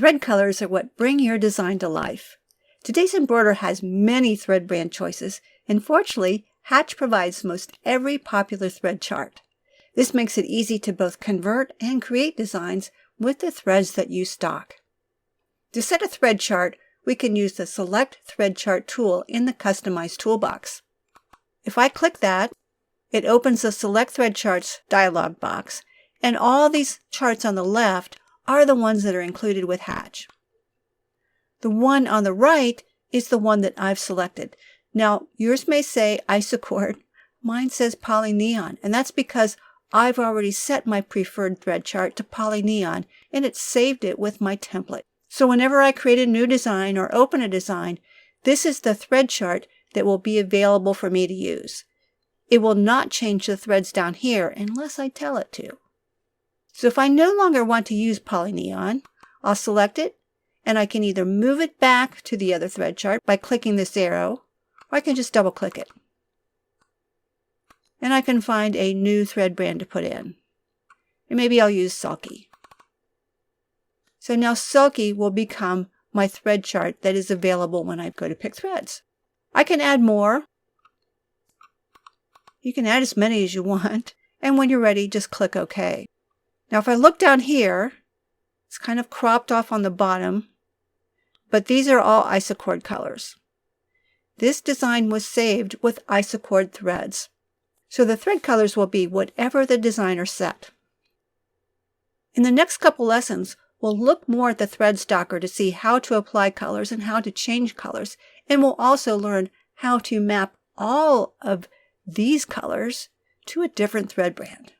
Thread colors are what bring your design to life. Today's embroiderer has many thread brand choices, and fortunately, Hatch provides most every popular thread chart. This makes it easy to both convert and create designs with the threads that you stock. To set a thread chart, we can use the Select Thread Chart tool in the Customize toolbox. If I click that, it opens the Select Thread Charts dialog box, and all these charts on the left are the ones that are included with Hatch. The one on the right is the one that I've selected. Now, yours may say Isocord. Mine says Polyneon, and that's because I've already set my preferred thread chart to Polyneon, and it's saved it with my template. So whenever I create a new design or open a design, this is the thread chart that will be available for me to use. It will not change the threads down here unless I tell it to. So if I no longer want to use Polyneon, I'll select it, and I can either move it back to the other thread chart by clicking this arrow, or I can just double click it. And I can find a new thread brand to put in. And maybe I'll use Sulky. So now Sulky will become my thread chart that is available when I go to pick threads. I can add more. You can add as many as you want. And when you're ready, just click OK. Now if I look down here, it's kind of cropped off on the bottom, but these are all Isocord colors. This design was saved with Isocord threads. So the thread colors will be whatever the designer set. In the next couple lessons, we'll look more at the thread stocker to see how to apply colors and how to change colors, and we'll also learn how to map all of these colors to a different thread brand.